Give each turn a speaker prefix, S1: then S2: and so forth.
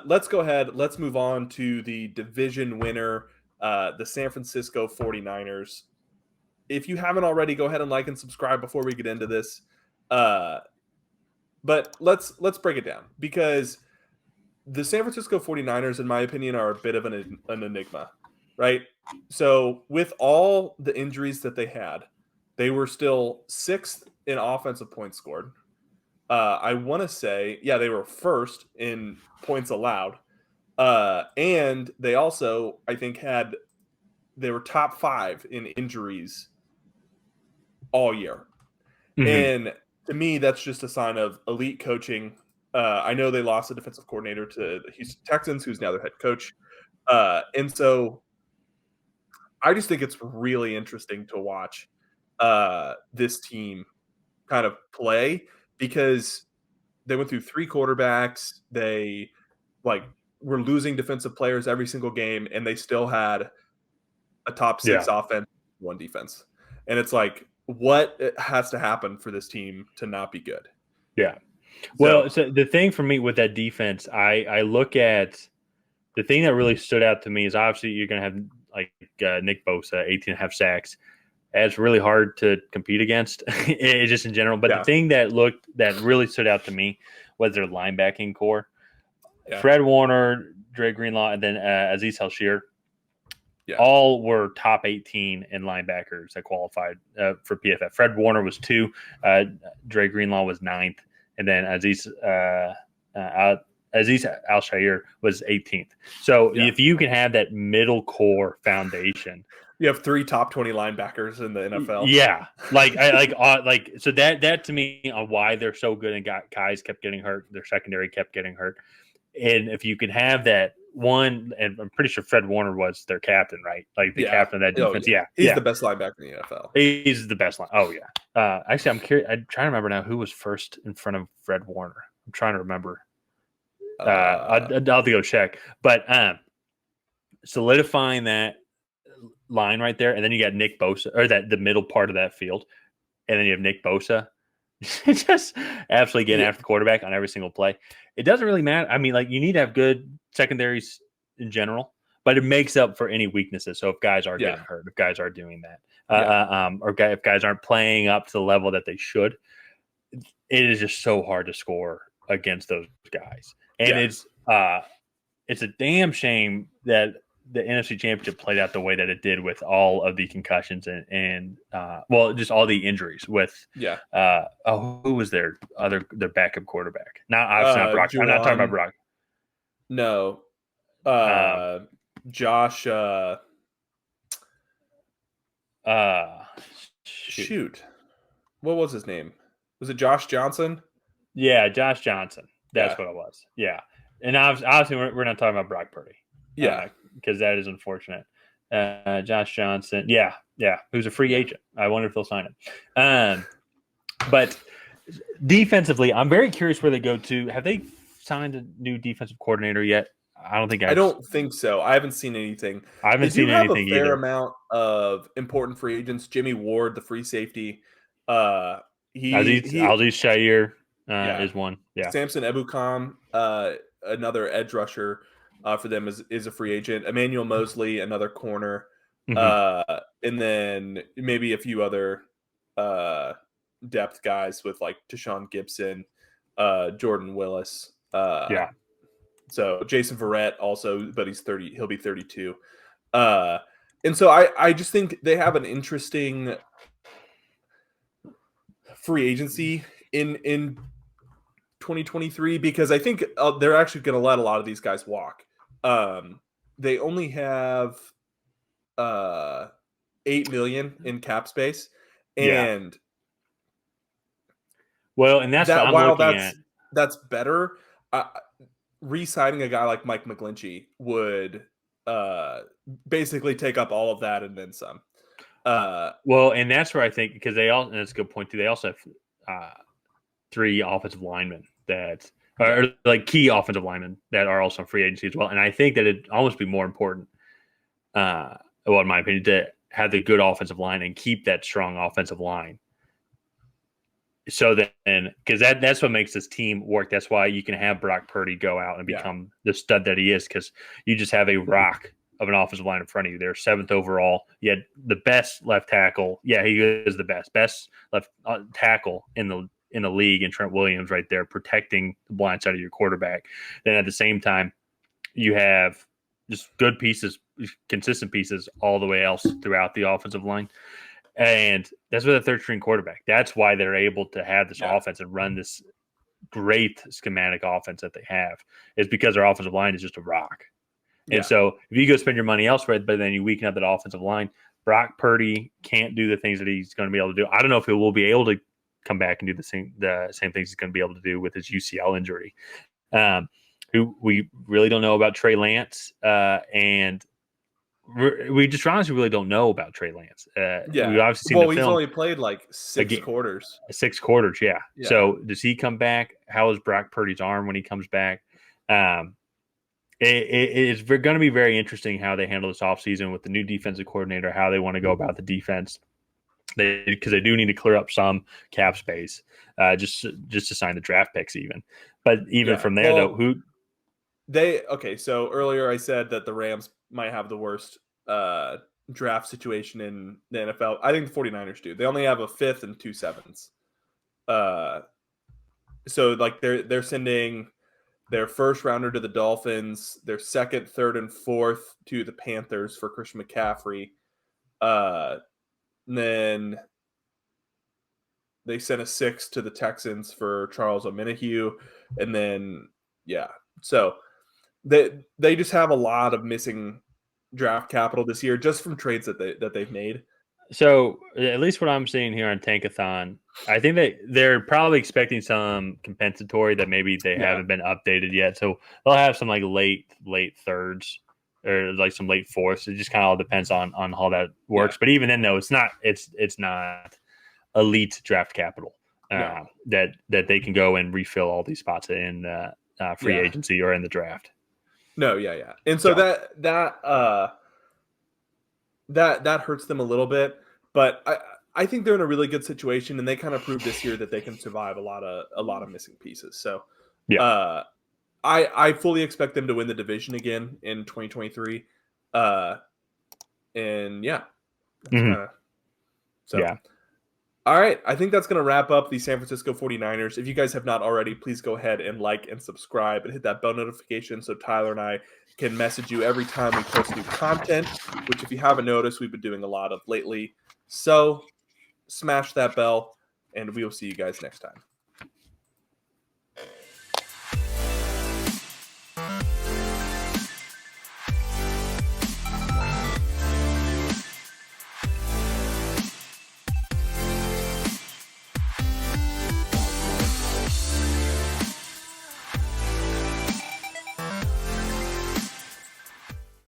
S1: let's go ahead. Let's move on to the division winner, the San Francisco 49ers. If you haven't already, go ahead and like and subscribe before we get into this. But let's break it down, because the San Francisco 49ers, in my opinion, are a bit of an enigma, right? So with all the injuries that they had, they were still 6th in offensive points scored. I want to say, they were 1st in points allowed. And they also, I think, they were top 5 in injuries all year. Mm-hmm. And to me, that's just a sign of elite coaching. I know they lost a defensive coordinator to the Houston Texans, who's now their head coach. And so I just think it's really interesting to watch this team kind of play, because they went through 3 quarterbacks. They were losing defensive players every single game, and they still had a top 6 offense, 1 defense. And it's like, what has to happen for this team to not be good?
S2: Yeah. Well, so the thing for me with that defense, I look at the thing that really stood out to me is, obviously you're going to have Nick Bosa, 18.5 sacks. It's really hard to compete against, just in general. But the thing that really stood out to me was their linebacking core. Yeah. Fred Warner, Dre Greenlaw, and then Azeez Al-Shaair. Yeah. All were top 18 in linebackers that qualified for PFF. Fred Warner was 2, Dre Greenlaw was 9th, and then Azeez Al-Shaair was 18th. So if you can have that middle core foundation,
S1: you have 3 top 20 linebackers in the NFL.
S2: Yeah, so that to me on why they're so good, and guys kept getting hurt, their secondary kept getting hurt, and if you can have that one, and I'm pretty sure Fred Warner was their captain, right? Like the captain of that defense.
S1: He's the best linebacker in the NFL.
S2: He's the best line. Oh yeah. Actually, I'm curious. I'm trying to remember now who was first in front of Fred Warner. I'm trying to remember. I'll have to go check. But solidifying that line right there, and then you got Nick Bosa, or the middle part of that field, and then you have Nick Bosa just absolutely getting after the quarterback on every single play. It doesn't really matter. I mean, you need to have good secondaries in general, but it makes up for any weaknesses. So if guys are getting hurt, if guys are doing that, or if guys aren't playing up to the level that they should, it is just so hard to score against those guys. And it's a damn shame that the NFC Championship played out the way that it did, with all of the concussions and just all the injuries with who was their backup quarterback? Obviously not Brock. I'm not talking about Brock.
S1: No. Josh shoot. What was his name? Was it Josh Johnson?
S2: Yeah, Josh Johnson. That's what it was. Yeah. And obviously we're not talking about Brock Purdy.
S1: Yeah.
S2: Because that is unfortunate. Josh Johnson. Yeah. Who's a free agent. I wonder if they'll sign him. But defensively, I'm very curious where they go to. Have they signed a new defensive coordinator yet? I don't think so. I
S1: haven't seen anything. I haven't seen anything either. A fair amount of important free agents. Jimmy Ward, the free safety.
S2: Azeez Shaair is one. Yeah.
S1: Samson Ebukam, another edge rusher for them, is a free agent. Emmanuel Mosley, another corner. Mm-hmm. And then maybe a few other depth guys with Tashawn Gibson, Jordan Willis. So Jason Verrett also, but he's 30. He'll be 32. And so I just think they have an interesting free agency in 2023, because I think they're actually going to let a lot of these guys walk. They only have $8 million in cap space, and
S2: and that's
S1: that,
S2: what I'm
S1: while
S2: looking at.
S1: That's better. Re-signing a guy like Mike McGlinchey would basically take up all of that and then some.
S2: And that's where I think, because and that's a good point too. They also have 3 offensive linemen that are key offensive linemen that are also free agency as well. And I think that it'd almost be more important, in my opinion, to have the good offensive line and keep that strong offensive line So then, because that's what makes this team work. That's why you can have Brock Purdy go out and become the stud that he is, because you just have a rock of an offensive line in front of you. They're 7th overall. You had the best left tackle. Yeah, he is the best left tackle in the league, and Trent Williams right there protecting the blind side of your quarterback. Then at the same time, you have just good pieces, consistent pieces all the way else throughout the offensive line. And that's with a third-string quarterback. That's why they're able to have this offense and run this great schematic offense that they have, is because their offensive line is just a rock. Yeah. And so if you go spend your money elsewhere, but then you weaken up that offensive line, Brock Purdy can't do the things that he's going to be able to do. I don't know if he will be able to come back and do the same things he's going to be able to do with his UCL injury. Who we really don't know about Trey Lance, and we just honestly really don't know about Trey Lance. We obviously seen the film.
S1: He's only played like 6 quarters.
S2: 6 quarters, yeah. So does he come back? How is Brock Purdy's arm when he comes back? It's going to be very interesting how they handle this offseason with the new defensive coordinator, how they want to go about the defense. Because they do need to clear up some cap space just to sign the draft picks even. But even from there,
S1: so earlier I said that the Rams might have the worst draft situation in the NFL. I think the 49ers do. They only have a 5th and 2 7s. So like they're sending their first rounder to the Dolphins, their 2nd, 3rd, and 4th to the Panthers for Christian McCaffrey. And then they sent a 6th to the Texans for Charles Omenihu. And then, so they just have a lot of missing draft capital this year just from trades that they've made.
S2: So at least what I'm seeing here on Tankathon, I think they're probably expecting some compensatory that maybe they haven't been updated yet. So they'll have some like late thirds or like some late fourths. It just kind of all depends on how that works. But even then, though, it's not elite draft capital that they can go and refill all these spots in free agency or in the draft.
S1: No, and so that hurts them a little bit, but I think they're in a really good situation, and they kind of proved this year that they can survive a lot of missing pieces. So I fully expect them to win the division again in 2023. All right, I think that's going to wrap up the San Francisco 49ers. If you guys have not already, please go ahead and like and subscribe and hit that bell notification so Tyler and I can message you every time we post new content, which if you haven't noticed, we've been doing a lot of lately. So smash that bell, and we will see you guys next time.